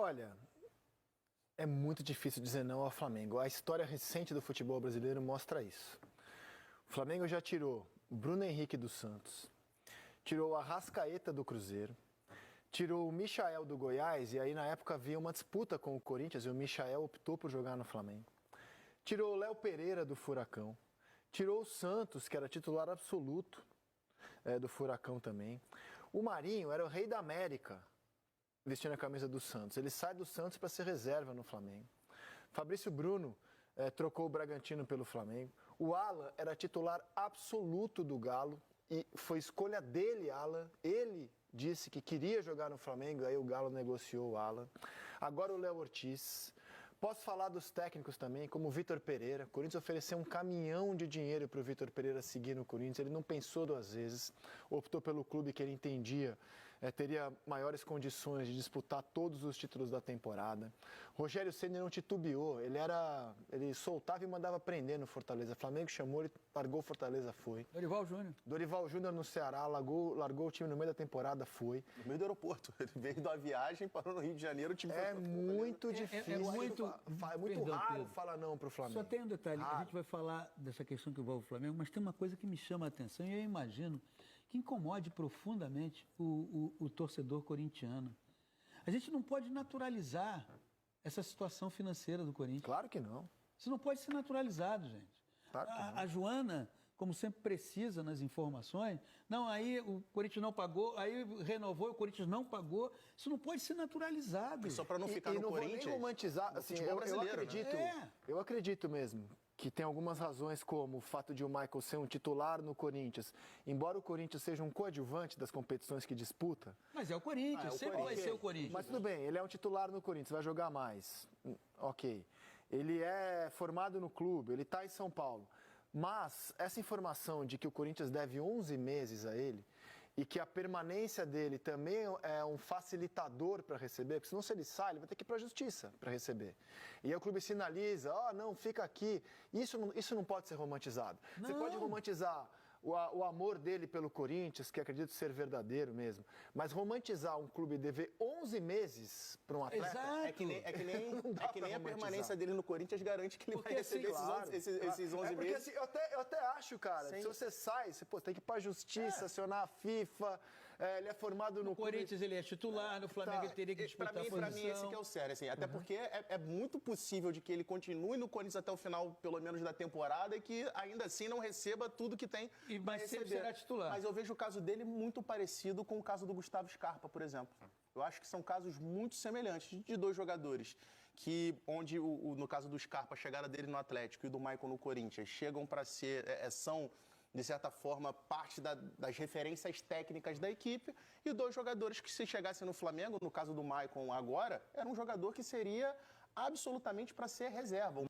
Olha, é muito difícil dizer não ao Flamengo. A história recente do futebol brasileiro mostra isso. O Flamengo já tirou Bruno Henrique do Santos, tirou o Arrascaeta do Cruzeiro, tirou o Michael do Goiás, e aí na época havia uma disputa com o Corinthians e o Michael optou por jogar no Flamengo. Tirou o Léo Pereira do Furacão, tirou o Santos, que era titular absoluto do Furacão também. O Marinho era o rei da América, vestindo a camisa do Santos. Ele sai do Santos para ser reserva no Flamengo. Fabrício Bruno trocou o Bragantino pelo Flamengo. O Alan era titular absoluto do Galo e foi escolha dele, Alan. Ele disse que queria jogar no Flamengo, aí o Galo negociou o Alan. Agora o Léo Ortiz. Posso falar dos técnicos também, como o Vitor Pereira. O Corinthians ofereceu um caminhão de dinheiro para o Vitor Pereira seguir no Corinthians. Ele não pensou duas vezes, optou pelo clube que ele entendia teria maiores condições de disputar todos os títulos da temporada. Rogério Ceni não titubeou, ele soltava e mandava prender no Fortaleza. Flamengo chamou, ele largou o Fortaleza, foi. Dorival Júnior. Dorival Júnior no Ceará, largou o time no meio da temporada, foi. No meio do aeroporto. Ele veio da viagem, parou no Rio de Janeiro, o time É muito difícil. É muito Perdão, raro Pedro. falar não pro Flamengo. Só tem um detalhe, Raro. a gente vai falar dessa questão que envolve o Flamengo, mas tem uma coisa que me chama a atenção e eu imagino que incomode profundamente o torcedor corintiano. A gente não pode naturalizar essa situação financeira do Corinthians. Claro que não. Isso não pode ser naturalizado, gente. Claro que não. A Joana, como sempre precisa nas informações, não, aí o Corinthians não pagou, aí renovou e o Corinthians não pagou. Isso não pode ser naturalizado. E só para não ficar no não Corinthians. Vou nem romantizar, assim, futebol brasileiro, acredito, né? eu acredito mesmo que tem algumas razões, como o fato de o Michael ser um titular no Corinthians, embora o Corinthians seja um coadjuvante das competições que disputa. Mas é o Corinthians, sempre vai ser o Corinthians. Mas tudo bem, ele é um titular no Corinthians, vai jogar mais. Ok. Ele é formado no clube, ele está em São Paulo. Mas essa informação de que o Corinthians deve 11 meses a ele e que a permanência dele também é um facilitador para receber, porque senão se ele sai, ele vai ter que ir para a justiça para receber. E aí o clube sinaliza, não, fica aqui. Isso não pode ser romantizado. Não. Você pode romantizar o amor dele pelo Corinthians, que acredito ser verdadeiro mesmo, mas romantizar um clube dever 11 meses para um atleta... Exato. É que nem a permanência dele no Corinthians garante que ele Porque, vai receber assim, esses 11 porque, meses. assim, eu até acho, cara, Sim. se você sai, você tem que ir para a justiça, acionar a FIFA, ele é formado no No Corinthians ele é titular, no Flamengo Tá. ele teria que disputar a posição. Pra mim, esse que é o sério, assim, até porque é muito possível de que ele continue no Corinthians até o final, pelo menos, da temporada e que ainda assim não receba tudo que tem pra Mas sempre receber. será titular. Mas eu vejo o caso dele muito parecido com o caso do Gustavo Scarpa, por exemplo. Eu acho que são casos muito semelhantes de dois jogadores onde no caso do Scarpa, a chegada dele no Atlético e do Michael no Corinthians chegam para ser, são de certa forma, parte das referências técnicas da equipe, e dois jogadores que, se chegassem no Flamengo, no caso do Maicon agora, era um jogador que seria absolutamente para ser reserva.